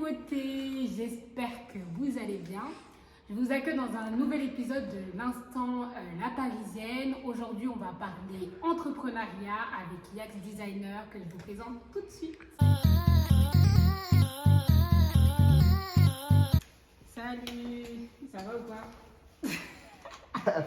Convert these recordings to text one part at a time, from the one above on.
beauté, j'espère que vous allez bien. Je vous accueille dans un nouvel épisode de l'Instant La Parisienne. Aujourd'hui, on va parler entrepreneuriat avec Yax Designer que je vous présente tout de suite. Salut, ça va ou pas?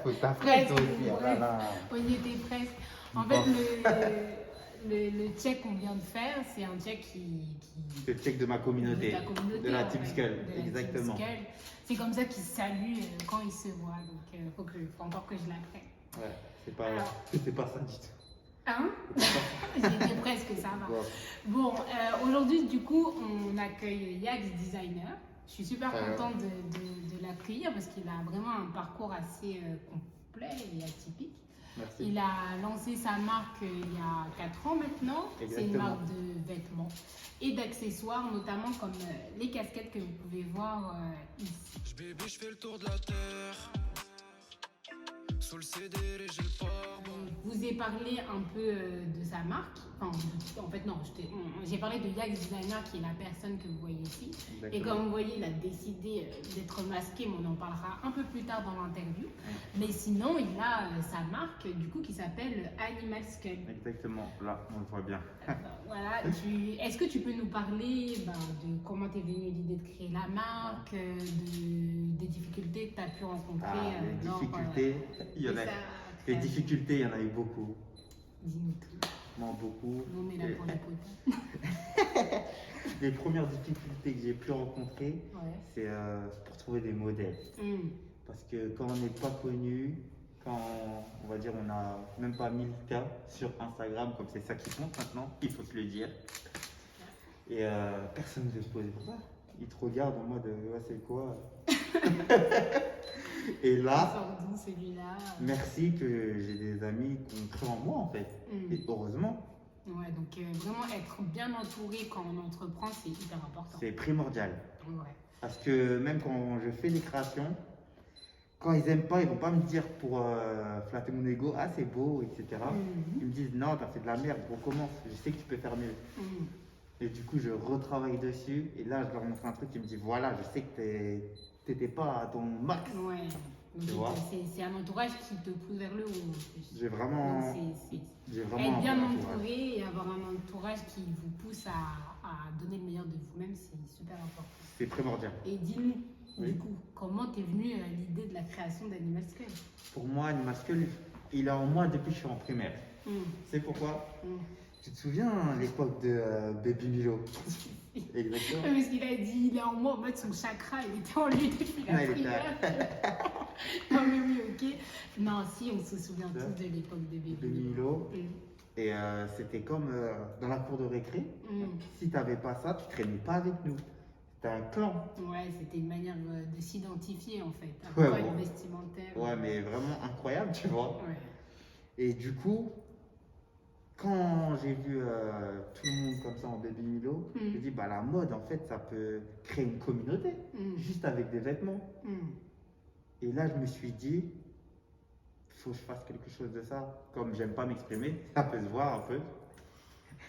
Faut que t'apprennes toi aussi. Ouais. Oh là là. On y était presque. En Bon. fait, le check qu'on vient de faire, c'est un check qui Le check de ma communauté, de ta communauté, de la en Team fait, Skull, de la Team exactement. Skull. C'est comme ça qu'ils se saluent quand ils se voient. Donc, faut encore que je l'apprenne. Ouais, Alors. c'est pas ça du tout. Hein? J'étais presque, ça va. Bon. Bon, aujourd'hui, du coup, on accueille Yax Designer. Je suis super contente de l'accueillir parce qu'il a vraiment un parcours assez complet et atypique. Merci. Il a lancé sa marque il y a 4 ans maintenant. C'est une Exactement. marque de vêtements et d'accessoires, notamment comme les casquettes que vous pouvez voir ici. Baby, je fais le tour de la terre. Sous le CD, j'ai le port. Je vous ai parlé un peu de sa marque. Enfin, en fait, non, j'ai parlé de Yax Designer qui est la personne que vous voyez ici. Exactement. Et comme vous voyez, il a décidé d'être masqué, mais on en parlera un peu plus tard dans l'interview. Mais sinon, il a sa marque du coup qui s'appelle Animal Skull. Exactement, là, on le voit bien. Voilà, est-ce que tu peux nous parler de comment t'es venue l'idée de créer la marque, des difficultés que tu as pu rencontrer Les lors, difficultés, il y en de a. sa Les création? difficultés, il y en a eu beaucoup. Dis-nous tout. Vraiment beaucoup. Nous, on est là Et pour les potins. les premières difficultés que j'ai pu rencontrer, Ouais. c'est pour trouver des modèles. Parce que quand on n'est pas connu, quand on va dire on a même pas 1000 cas sur Instagram, comme c'est ça qui compte maintenant, il faut se le dire. Et personne ne veut se poser pour ça. Ils te regardent en mode ouais, c'est quoi? Et Il là, sort d'où celui-là? merci que j'ai des amis qui ont cru en moi en fait. Et heureusement, Ouais, donc vraiment être bien entouré quand on entreprend, c'est hyper important. c'est primordial. Ouais. Parce que même quand je fais des créations, quand ils aiment pas, ils vont pas me dire pour flatter mon ego, ah c'est beau, etc. Ils me disent non, t'as fait de la merde, recommence, je sais que tu peux faire mieux. Et du coup, je retravaille dessus. Et là, je leur montre un truc qui me dit voilà, je sais que t'étais pas à ton max. Ouais. Tu Donc, vois. c'est un entourage qui te pousse vers le haut en plus. J'ai vraiment, Donc, j'ai être vraiment bien un bon entourage. entouré et avoir un entourage qui vous pousse à donner le meilleur de vous-même, c'est super important. C'est primordial. Et dis-nous, Oui. du coup, comment t'es venue à l'idée de la création d'Animal Skull? Pour moi, Animal Skull, il est en moi depuis que je suis en primaire. Tu sais pourquoi? Tu te souviens l'époque de Baby Milo? Exactement. Parce qu'il a dit, il est en moi, en mode son chakra, il était en lui depuis la Ouais, il était primaire. Non mais oui, ok. Non, si, on se souvient tous de l'époque de Baby Baby Milo. Et c'était comme dans la cour de récré. Si t'avais pas ça, tu traînais pas avec nous. C'était un clan. Ouais, c'était une manière de s'identifier en fait. Ouais, Après, bon. une vestimentaire. Ouais, mais vraiment incroyable, tu vois. Ouais. Et du coup, quand j'ai vu tout le monde comme ça en Baby Milo, j'ai dit, bah la mode, en fait, ça peut créer une communauté, juste avec des vêtements. Et là, je me suis dit, faut que je fasse quelque chose de ça. Comme j'aime pas m'exprimer, ça peut se voir un peu.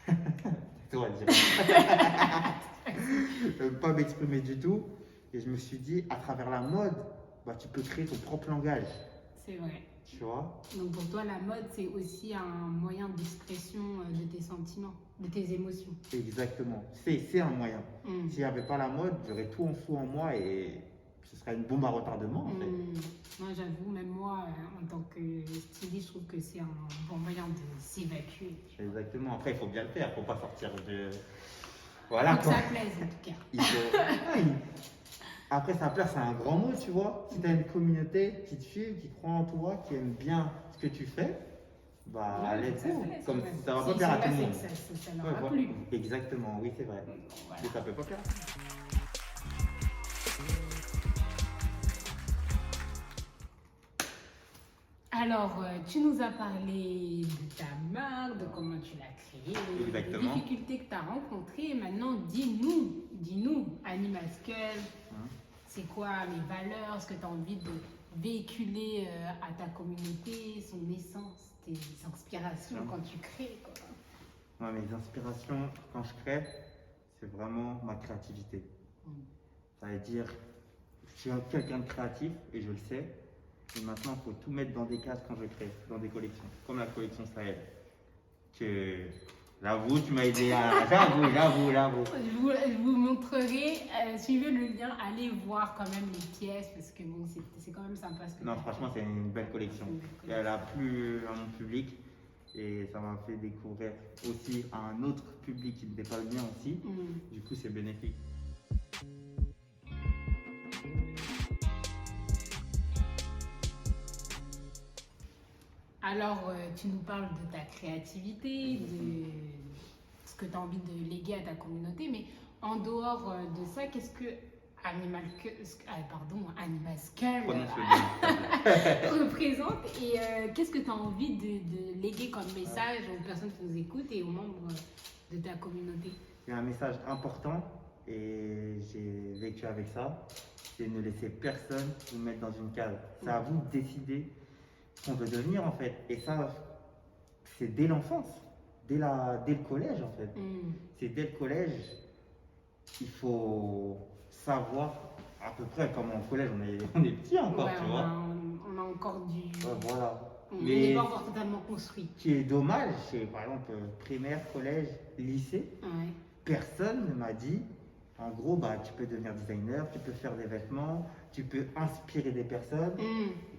C'est toi à dire. J'aime pas m'exprimer du tout. Et je me suis dit, à travers la mode, bah, tu peux créer ton propre langage. C'est vrai. Tu vois? Donc pour toi, la mode, c'est aussi un moyen d'expression de tes sentiments, de tes émotions. Exactement. C'est un moyen. S'il n'y avait pas la mode, j'aurais tout en dessous en moi et ce serait une bombe à retardement en fait. Moi, j'avoue, même moi, en tant que styliste, je trouve que c'est un bon moyen de s'évacuer. Exactement. Après, il faut bien le faire. Il ne faut pas sortir de. Voilà Faut que quoi. ça plaise, en tout cas. Il faut- Après, ça plaire, c'est un grand mot, tu vois. Si tu as une communauté qui te suit, qui croit en toi, qui aime bien ce que tu fais, bah, Ouais, let's ça go. plaise, Comme quand même. ça va Si pas ils plaire à sont tout le là, monde. c'est que ça leur Ouais, a voilà. plu. Exactement, oui, c'est vrai. Voilà. Mais ça peut pas plaire. Alors, tu nous as parlé de ta marque, de comment tu l'as créée, des Exactement. difficultés que tu as rencontrées. Maintenant, dis-nous, Animal Skull, c'est quoi les valeurs, ce que tu as envie de véhiculer à ta communauté, son essence, tes inspirations quand tu crées, quoi. Moi, mes inspirations, quand je crée, c'est vraiment ma créativité. Ça veut dire, je suis quelqu'un de créatif et je le sais. Et maintenant, il faut tout mettre dans des cases quand je crée, dans des collections, comme la collection Sahel. Que j'avoue, tu m'as aidé à. J'avoue. Je vous montrerai, suivez le lien, allez voir quand même les pièces parce que bon, c'est quand même sympa ce que Non, franchement, c'est une belle collection. Elle a plu à mon public et ça m'a fait découvrir aussi à un autre public qui n'était pas le mien aussi. Du coup, c'est bénéfique. Alors, tu nous parles de ta créativité, de ce que tu as envie de léguer à ta communauté, mais en dehors de ça, qu'est-ce que Animal Skull représente et qu'est-ce que tu as envie de léguer comme message aux personnes qui nous écoutent et aux membres de ta communauté? C'est un message important et j'ai vécu avec ça, c'est ne laisser personne vous mettre dans une case. C'est à vous de décider ce qu'on veut devenir en fait. Et ça, c'est dès l'enfance, dès le collège en fait. C'est dès le collège, il faut savoir à peu près comment au collège on est petit encore, ouais, tu vois. On a encore du... Ouais, voilà. On n'est pas encore totalement construit. Ce qui est dommage, c'est par exemple primaire, collège, lycée, personne ne m'a dit, en gros, bah, tu peux devenir designer, tu peux faire des vêtements, tu peux inspirer des personnes.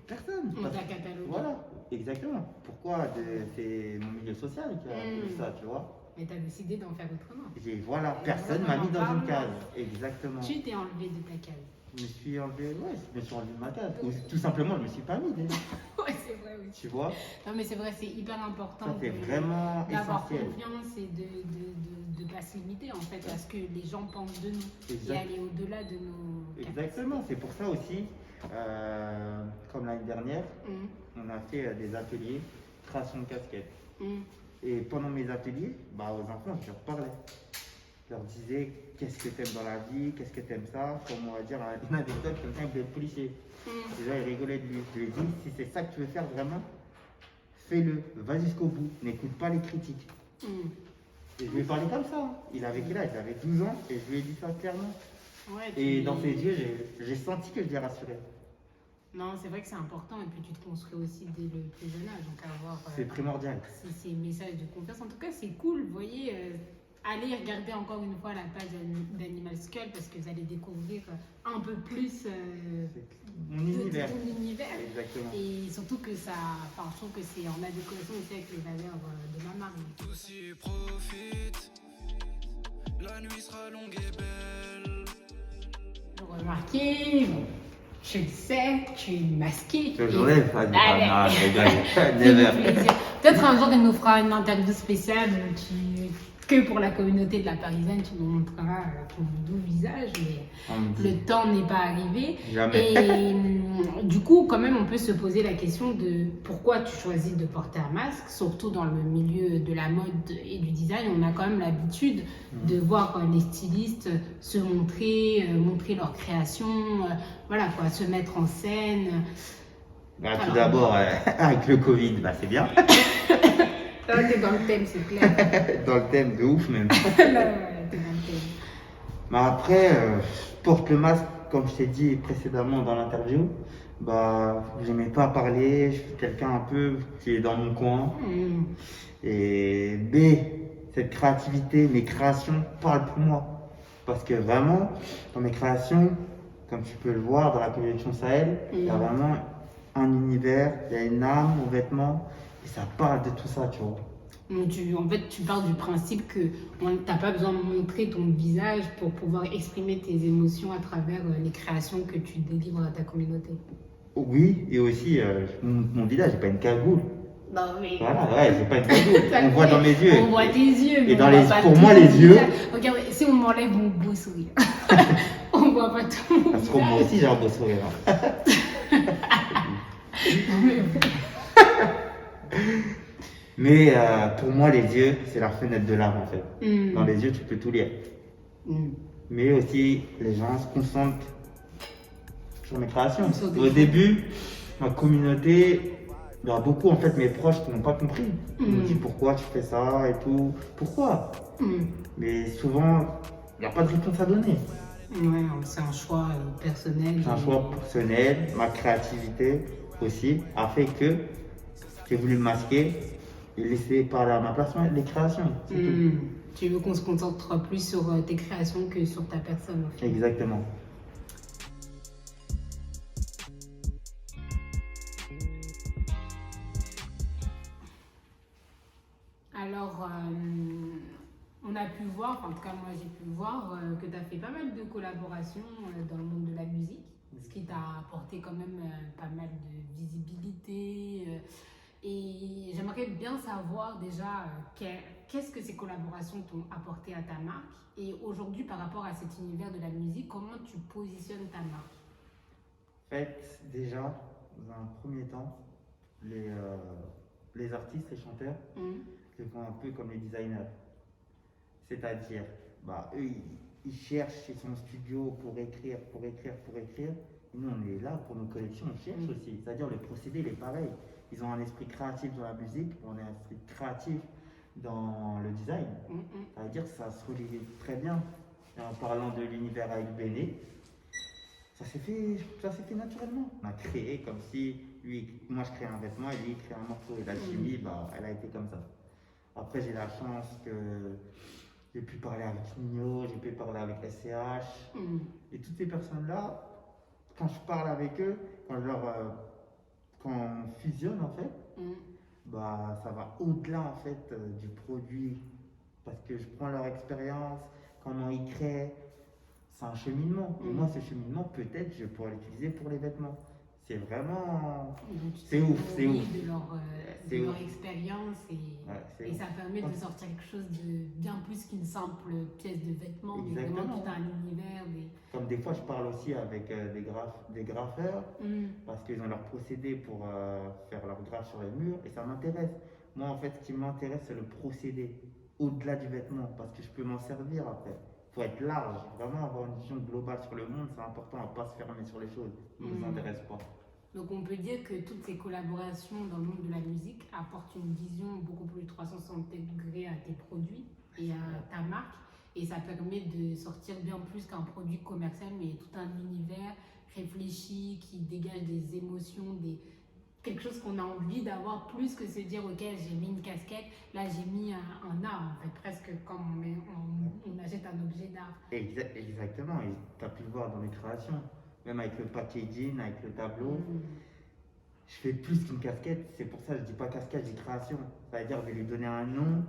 Personne. On t'a catalogué. Voilà, exactement. Pourquoi c'est mon milieu social qui a fait ça, tu vois. Mais tu as décidé d'en faire autrement. Voilà, personne m'a mis dans une case. Exactement. Tu t'es enlevé de ta case. Je me suis enlevé de ma case. Ou tout simplement, je me suis pas mis déjà. Ouais, c'est vrai, oui. Tu vois. Non, mais c'est vrai, c'est hyper important ça, c'est vraiment d'avoir essentiel. confiance et de ne pas se limiter en fait à ce que les gens pensent de nous et aller au-delà de nos Exactement, c'est pour ça aussi, comme l'année dernière, on a fait des ateliers création de casquettes. Et pendant mes ateliers, bah, aux enfants, je leur parlais. Je leur disais qu'est-ce que tu aimes dans la vie, qu'est-ce que tu aimes ça, comme on va dire une anecdote, quelqu'un qui voulait être policier. Déjà, il rigolait de lui. Je lui ai dit, si c'est ça que tu veux faire vraiment, fais-le, va jusqu'au bout, n'écoute pas les critiques. Et je lui ai parlé comme ça. Hein. Il avait quel âge? Il avait 12 ans et je lui ai dit ça clairement. Ouais, et dans ses yeux, j'ai senti que je l'ai rassuré. Non, c'est vrai que c'est important et puis tu te construis aussi dès le plus jeune âge. Donc avoir. C'est primordial. C'est un message de confiance. En tout cas, c'est cool. Vous voyez, allez regarder encore une fois la page d'Animal Skull parce que vous allez découvrir un peu plus mon univers. De ton univers. Exactement. Et surtout que ça. Enfin, je trouve que c'est en adéquation aussi avec les valeurs de ma marque. Tous y profitent. La nuit sera longue et belle. Vous remarquez, je le sais, tu es masqué. Je rêve à plaisir. Peut-être un jour, il nous fera une interview spéciale que pour la communauté de la Parisienne, tu nous montreras ton doux visage, mais le temps n'est pas arrivé. Jamais. Et du coup, quand même, on peut se poser la question de pourquoi tu choisis de porter un masque, surtout dans le milieu de la mode et du design. On a quand même l'habitude de voir les stylistes se montrer leur création, voilà quoi, se mettre en scène. Bah, tout d'abord, avec le Covid, bah, c'est bien. Là, t'es dans le thème, c'est clair. Dans le thème de ouf même. Là, t'es dans le thème. Mais après, je porte le masque, comme je t'ai dit précédemment dans l'interview. Bah, j'aimais pas parler, je suis quelqu'un un peu qui est dans mon coin. Et cette créativité, mes créations parlent pour moi. Parce que vraiment, dans mes créations, comme tu peux le voir dans la collection Sahel, il y a vraiment un univers, il y a une âme aux vêtements. Et ça parle de tout ça, tu vois. En fait, tu pars du principe que t'as pas besoin de montrer ton visage pour pouvoir exprimer tes émotions à travers les créations que tu délivres à ta communauté. Oui, et aussi, mon visage, j'ai pas une cagoule. Non, mais... Voilà, ouais, j'ai pas une cagoule. On voit dans mes yeux. On voit tes yeux, mais et pour moi, les yeux... Regarde, si on m'enlève mon beau sourire, on voit pas tout mon Parce que moi aussi, j'ai un beau sourire. Mais pour moi, les yeux, c'est la fenêtre de l'âme en fait. Dans les yeux, tu peux tout lire. Mais aussi, les gens se concentrent sur mes créations. Au début, ma communauté, il y a beaucoup en fait mes proches qui n'ont pas compris. Ils me disent pourquoi tu fais ça et tout. Pourquoi Mais souvent, il n'y a pas de réponse à donner. Ouais, c'est un choix personnel. C'est un choix personnel, ma créativité aussi a fait que j'ai voulu me masquer et laisser parler à ma place les créations. C'est tout. Tu veux qu'on se concentre plus sur tes créations que sur ta personne. En fait. Exactement. Alors, on a pu voir, en tout cas moi j'ai pu voir, que tu as fait pas mal de collaborations dans le monde de la musique, ce qui t'a apporté quand même pas mal de visibilité. Et j'aimerais bien savoir déjà qu'est-ce que ces collaborations t'ont apporté à ta marque et aujourd'hui par rapport à cet univers de la musique, comment tu positionnes ta marque? En fait, déjà, dans un premier temps, les artistes, les chanteurs, se font un peu comme les designers. C'est-à-dire, eux, ils cherchent, ils sont au studio pour écrire. Et nous, on est là pour nos collections, on cherche aussi. C'est-à-dire, le procédé, il est pareil. Ils ont un esprit créatif dans la musique, on a un esprit créatif dans le design. Ça veut dire que ça se relie très bien. Et en parlant de l'univers avec Béné, ça s'est fait naturellement. On a créé comme si moi je crée un vêtement et lui il crée un morceau. Et la chimie, elle a été comme ça. Après, j'ai la chance que j'ai pu parler avec Nino, j'ai pu parler avec SCH. Et toutes ces personnes-là, quand je parle avec eux, quand on fusionne en fait, ça va au-delà en fait du produit. Parce que je prends leur expérience, comment ils créent. C'est un cheminement. Et moi, ce cheminement, peut-être, je pourrais l'utiliser pour les vêtements. C'est vraiment. C'est ouf. De leur expérience et ça permet de sortir quelque chose de bien plus qu'une simple pièce de vêtement, mais vraiment tout un univers. Comme des fois, je parle aussi avec des graffeurs parce qu'ils ont leur procédé pour faire leur graphe sur les murs et ça m'intéresse. Moi, en fait, ce qui m'intéresse, c'est le procédé au-delà du vêtement parce que je peux m'en servir après. Il faut être large, vraiment avoir une vision globale sur le monde, c'est important à ne pas se fermer sur les choses qui ne nous intéressent pas. Donc on peut dire que toutes ces collaborations dans le monde de la musique apportent une vision beaucoup plus 360 degrés à tes produits et à ta marque. Et ça permet de sortir bien plus qu'un produit commercial, mais tout un univers réfléchi qui dégage des émotions, quelque chose qu'on a envie d'avoir plus que se dire ok j'ai mis une casquette, là j'ai mis un art en fait, presque comme on achète un objet d'art. Exactement, et tu as pu le voir dans les créations, même avec le packaging, avec le tableau. Je fais plus qu'une casquette, c'est pour ça que je dis pas casquette, je dis création. C'est-à-dire je vais lui donner un nom,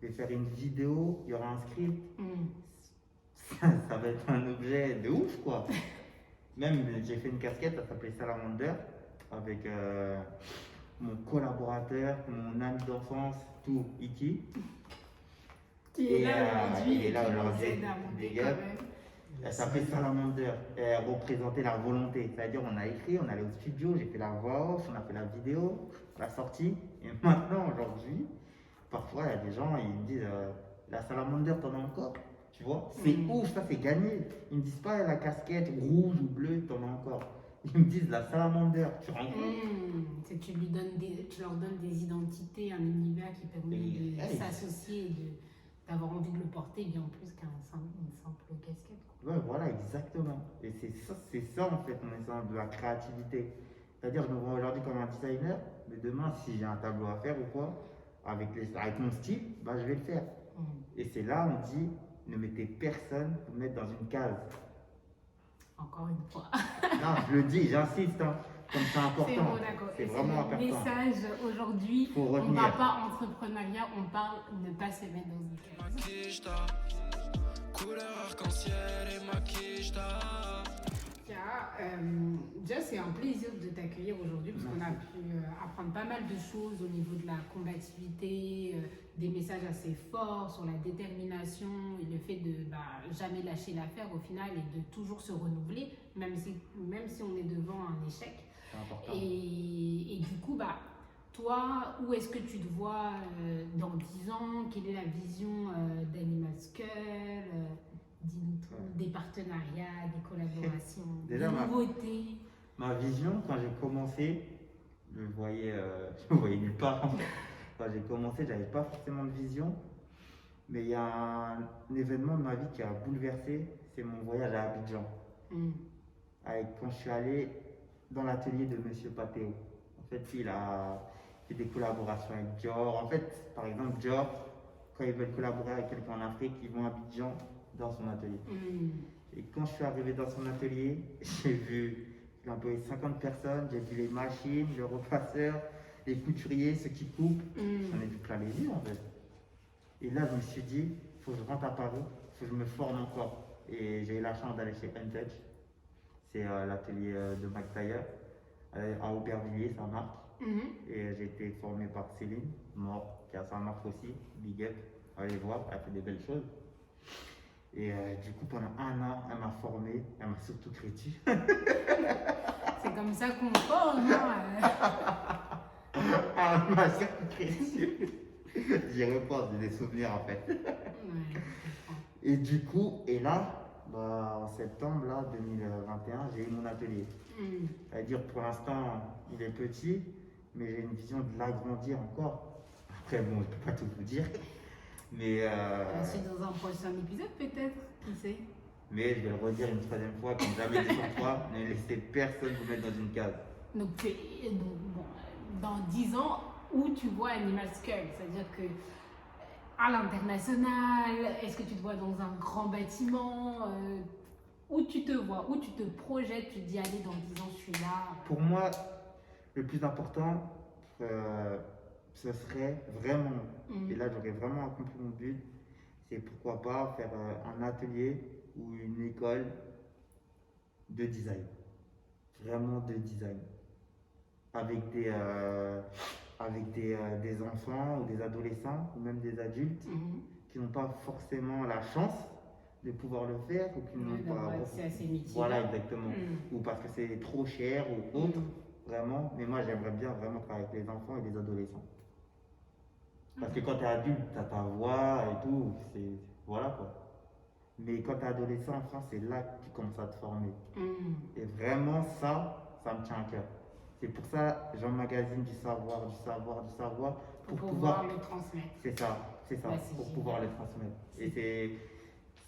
je vais faire une vidéo, il y aura un script. Ça va être un objet de ouf quoi. Même j'ai fait une casquette, ça s'appelait Salamander, avec mon collaborateur, mon ami d'enfance, tout, Iki. Qui est là aujourd'hui, des gars. Elle s'appelait Salamander, elle représentait la volonté, c'est-à-dire on a écrit, on allait au studio, j'ai fait la voix off, on a fait la vidéo, la sortie, et maintenant aujourd'hui, parfois il y a des gens, ils me disent la Salamander t'en as encore, tu vois, c'est ouf, ça c'est gagné, ils me disent pas la casquette rouge ou bleue t'en as encore. Ils me disent la Salamander, tu rends compte tu leur donnes des identités, un univers qui permet de s'associer et d'avoir envie de le porter bien plus qu'une simple casquette. Ouais, voilà, exactement. Et c'est ça en fait mon essence de la créativité. C'est-à-dire, je me vois aujourd'hui comme un designer, mais demain, si j'ai un tableau à faire ou quoi, avec mon style, je vais le faire. Et c'est là, on dit, ne mettez personne pour mettre dans une case. Encore une fois. Non, je le dis, j'insiste, hein, comme c'est important. C'est bon, d'accord. C'est vraiment important. Le message aujourd'hui, on ne va pas entrepreneuriat, on parle de ne pas se mettre dans une case. Couleur arc-en-ciel et maquille-ta. Déjà, c'est un plaisir de t'accueillir aujourd'hui parce qu'on a pu apprendre pas mal de choses au niveau de la combativité, des messages assez forts sur la détermination et le fait de jamais lâcher l'affaire au final et de toujours se renouveler, même si on est devant un échec. C'est important. Et du coup, toi, où est-ce que tu te vois dans 10 ans? Quelle est la vision d'Animal Skull? Dis-nous tout, des partenariats, des collaborations, des nouveautés. Ma vision, quand j'ai commencé, je me voyais nulle part. Quand j'ai commencé, je n'avais pas forcément de vision. Mais il y a un événement de ma vie qui a bouleversé, c'est mon voyage à Abidjan. Quand je suis allé dans l'atelier de Monsieur Patéo. En fait, il a fait des collaborations avec Dior. En fait, par exemple, Dior, quand ils veulent collaborer avec quelqu'un en Afrique, ils vont à Abidjan dans son atelier. Et quand je suis arrivé dans son atelier, j'ai employé 50 personnes, j'ai vu les machines, le repasseur, les couturiers, ceux qui coupent. J'en ai vu plein les yeux en fait. Et là, je me suis dit, il faut que je rentre à Paris, il faut que je me forme encore. Et j'ai eu la chance d'aller chez Untouch. C'est l'atelier de Mac Taylor à Aubervilliers, Saint-Marc. Et j'ai été formé par Céline, mort, qui est à Saint-Marc aussi, big up, allez voir, elle fait des belles choses. Et du coup, pendant 1 an, elle m'a formé, elle m'a surtout crédit. C'est comme ça qu'on forme, hein. Elle m'a surtout crédit. J'y repense, j'ai des souvenirs en fait. Et du coup, et là, en septembre là, 2021, j'ai eu mon atelier. C'est-à-dire pour l'instant, il est petit, mais j'ai une vision de l'agrandir encore. Après, bon, je ne peux pas tout vous dire. Mais C'est dans un prochain épisode peut-être, qui sait. Mais je vais le redire une 3e fois, comme jamais dit 100 fois, ne laissez personne vous mettre dans une case. Donc, bon, dans 10 ans, où tu vois Animal Skull, c'est-à-dire que à l'international, est-ce que tu te vois dans un grand bâtiment, où tu te vois, où tu te projettes, tu te dis allez dans 10 ans je suis là. Pour moi, le plus important, ce serait vraiment, et là j'aurais vraiment accompli mon but, c'est pourquoi pas faire un atelier ou une école de design. Vraiment de design. Avec des enfants ou des adolescents ou même des adultes qui n'ont pas forcément la chance de pouvoir le faire ou qui n'ont pas. C'est assez mitigé. Voilà, exactement. Ou parce que c'est trop cher ou autre, vraiment. Mais moi, j'aimerais bien vraiment travailler avec les enfants et les adolescents. Parce que quand tu es adulte, tu as ta voix et tout, voilà quoi. Mais quand tu es adolescent, enfin, c'est là que tu commences à te former. Et vraiment, ça me tient à cœur. C'est pour ça que j'emmagasine du savoir pour pouvoir le transmettre. C'est ça, Ouais, pour génial. pouvoir le transmettre. Et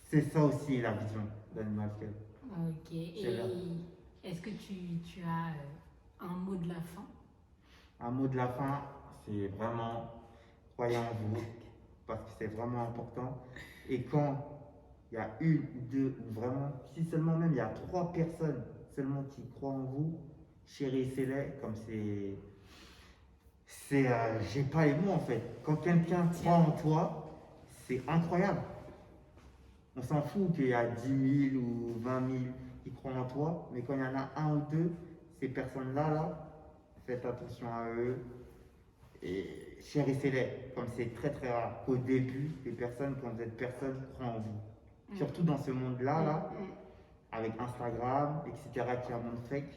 c'est ça aussi la vision d'Animal Skull. Ok, et est-ce que tu as un mot de la fin? Un mot de la fin, c'est vraiment croyez en vous, parce que c'est vraiment important. Et quand il y a 1, 2, ou vraiment, si seulement même il y a 3 personnes seulement qui croient en vous, chérissez-les comme j'ai pas les mots en fait. Quand quelqu'un croit en toi, c'est incroyable. On s'en fout qu'il y a 10 000 ou 20 000 qui croient en toi, mais quand il y en a 1 ou 2, ces personnes-là, faites attention à eux et chérissez-les, comme c'est très très rare. Au début, quand vous êtes personne, croient en vous. Surtout dans ce monde-là, avec Instagram, etc., qui est un monde fake.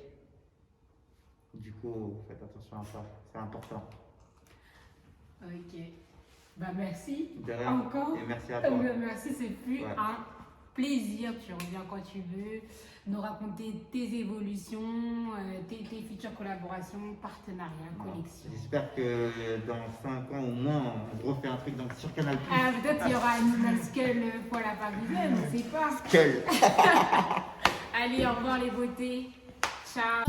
Du coup, faites attention à ça, c'est important. Ok. Bah merci. De rien. Encore. Et merci à toi. Merci, c'est plus un plaisir. Tu reviens quand tu veux nous raconter tes évolutions, tes futures collaborations, partenariats, collections. J'espère que dans 5 ans au moins, on refait un truc sur Canal+. Ah, peut-être qu'il y aura Animal Skull pour la parisienne, on ne sait pas. Skull. Allez, au revoir les beautés. Ciao.